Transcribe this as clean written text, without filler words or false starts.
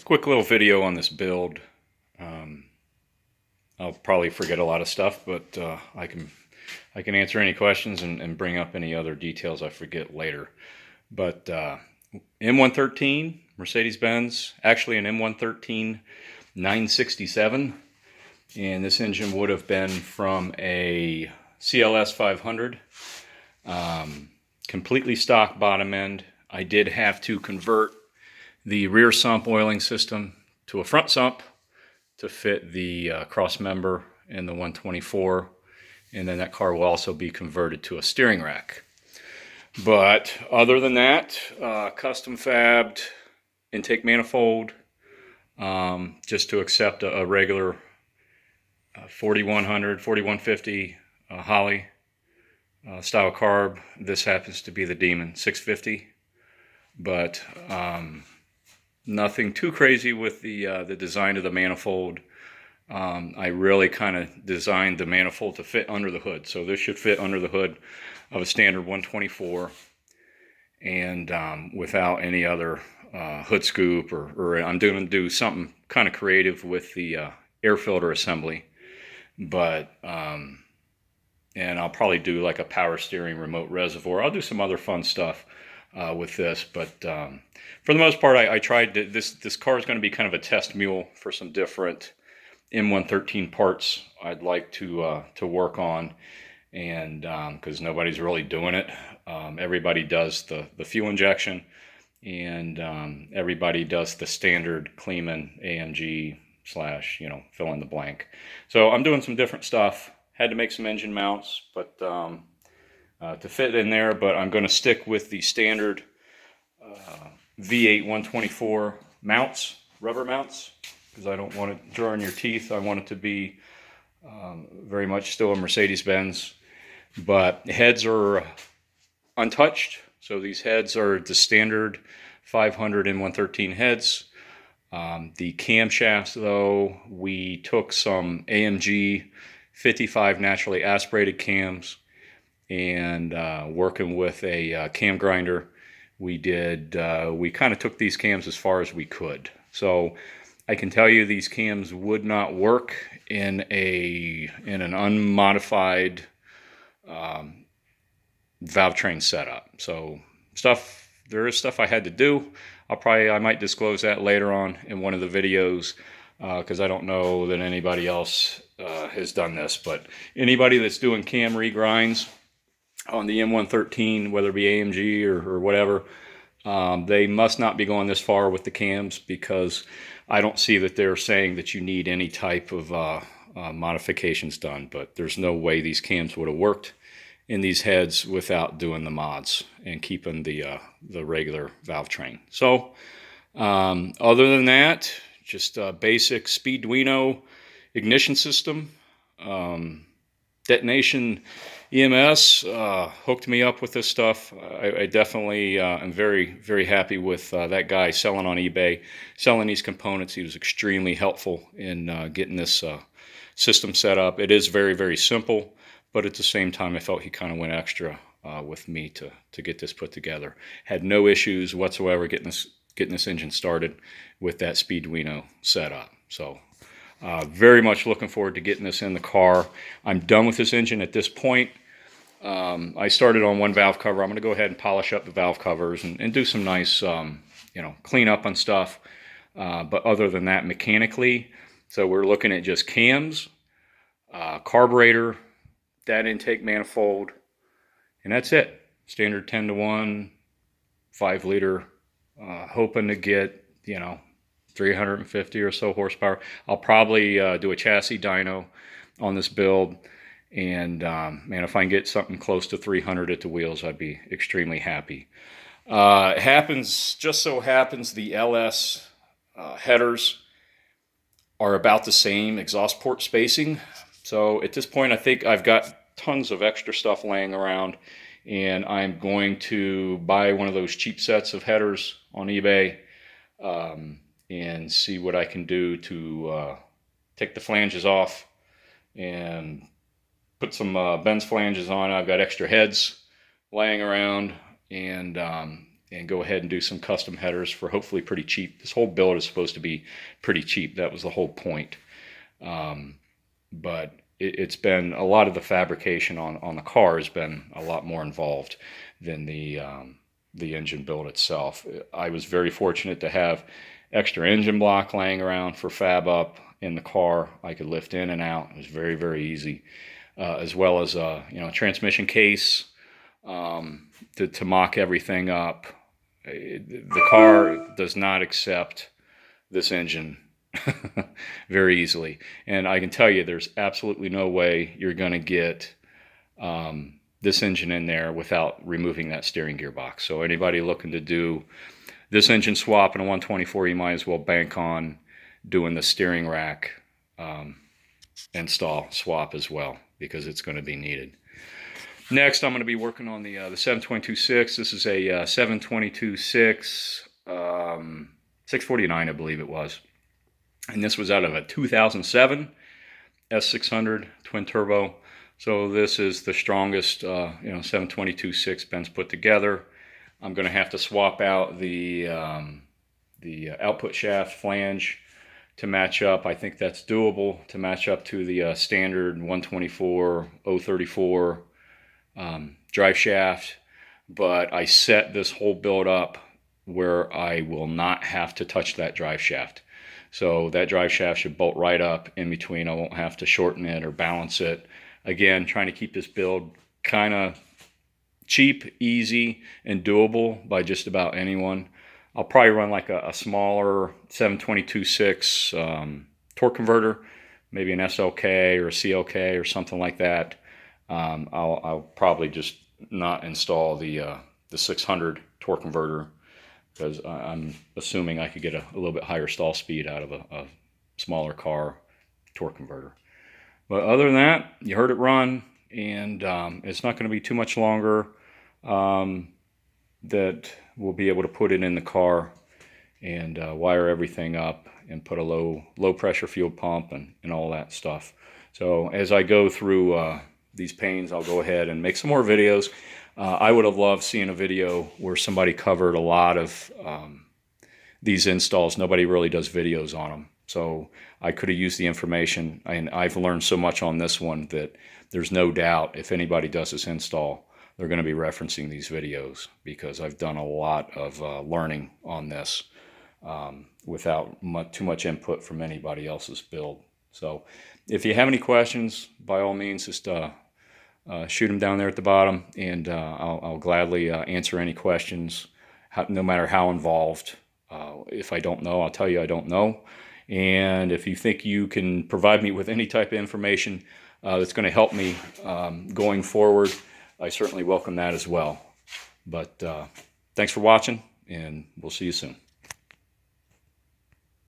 Quick little video on this build. I'll probably forget a lot of stuff, but I can answer any questions and bring up any other details I forget later. But M113, Mercedes-Benz, actually an M113 967, and this engine would have been from a CLS 500, completely stock bottom end. I did have to convert the rear sump oiling system to a front sump to fit the cross member in the 124, and then that car will also be converted to a steering rack. But other than that, custom fabbed intake manifold, just to accept a regular 4100, 4150 Holley style carb. This happens to be the Demon 650, but nothing too crazy with the design of the manifold. I really kind of designed the manifold to fit under the hood. So this should fit under the hood of a standard 124, and without any other hood scoop, or I'm going to do something kind of creative with the air filter assembly. But and I'll probably do like a power steering remote reservoir. I'll do some other fun stuff with this, but for the most part, I tried to, this car is going to be kind of a test mule for some different M113 parts I'd like to work on, and because nobody's really doing it. Everybody does the fuel injection, and everybody does the standard Kleeman AMG / fill in the blank. So I'm doing some different stuff. Had to make some engine mounts, but to fit in there, but I'm going to stick with the standard V8 124 mounts, rubber mounts, because I don't want it drawing your teeth. I want it to be very much still a Mercedes-Benz, but heads are untouched. So these heads are the standard 500 M113 heads. The camshafts, though, we took some AMG 55 naturally aspirated cams, and working with a cam grinder, we kind of took these cams as far as we could. So I can tell you these cams would not work in an unmodified valve train setup. So there is stuff I had to do. I might disclose that later on in one of the videos, because I don't know that anybody else has done this. But anybody that's doing cam regrinds on the M113, whether it be AMG or whatever, they must not be going this far with the cams, because I don't see that they're saying that you need any type of modifications done. But there's no way these cams would have worked in these heads without doing the mods and keeping the regular valve train. So other than that, just a basic Speeduino ignition system. Detonation EMS hooked me up with this stuff. I definitely am very, very happy with that guy selling on eBay, selling these components. He was extremely helpful in getting this system set up. It is very, very simple, but at the same time, I felt he kind of went extra with me to get this put together. Had no issues whatsoever getting this engine started with that Speeduino setup. So very much looking forward to getting this in the car. I'm done with this engine at this point. I started on one valve cover. I'm going to go ahead and polish up the valve covers and do some nice clean up on stuff. But other than that, mechanically, so we're looking at just cams, carburetor, that intake manifold, and that's it. Standard 10-to-1, 5-liter, hoping to get 350 or so horsepower. I'll probably do a chassis dyno on this build, and man, if I can get something close to 300 at the wheels, I'd be extremely happy. Just so happens the LS headers are about the same exhaust port spacing. So at this point, I think I've got tons of extra stuff laying around, and I'm going to buy one of those cheap sets of headers on eBay and see what I can do to take the flanges off and put some Benz flanges on. I've got extra heads laying around, and go ahead and do some custom headers for hopefully pretty cheap. This whole build is supposed to be pretty cheap. That was the whole point. But it's been a lot of the fabrication on the car has been a lot more involved than the engine build itself. I was very fortunate to have extra engine block laying around for fab up in the car. I could lift in and out. It was very, very easy, as well as transmission case to mock everything up. The car does not accept this engine very easily, and I can tell you there's absolutely no way you're going to get this engine in there without removing that steering gearbox. So anybody looking to do this engine swap in a 124, you might as well bank on doing the steering rack install swap as well, because it's going to be needed. Next, I'm going to be working on the 722.6. This is a 722.6 649, I believe it was. And this was out of a 2007 S600 twin turbo. So this is the strongest 722.6 Ben's put together. I'm going to have to swap out the output shaft flange to match up. I think that's doable to match up to the standard 124 034 drive shaft, but I set this whole build up where I will not have to touch that drive shaft. So that drive shaft should bolt right up in between. I won't have to shorten it or balance it. Again, trying to keep this build kind of cheap, easy, and doable by just about anyone. I'll probably run like a smaller 722.6 torque converter, maybe an SLK or a CLK or something like that. I'll probably just not install the 600 torque converter, because I'm assuming I could get a little bit higher stall speed out of a smaller car torque converter. But other than that, you heard it run, and it's not going to be too much longer that we'll be able to put it in the car and wire everything up and put a low pressure fuel pump and all that stuff. So as I go through these panes, I'll go ahead and make some more videos. I would have loved seeing a video where somebody covered a lot of these installs. Nobody really does videos on them. So I could have used the information, and I've learned so much on this one that there's no doubt if anybody does this install, they're going to be referencing these videos, because I've done a lot of learning on this without too much input from anybody else's build. So if you have any questions, by all means, just shoot them down there at the bottom, and I'll gladly answer any questions, no matter how involved. If I don't know, I'll tell you I don't know. And if you think you can provide me with any type of information that's going to help me going forward, I certainly welcome that as well. But thanks for watching, and we'll see you soon.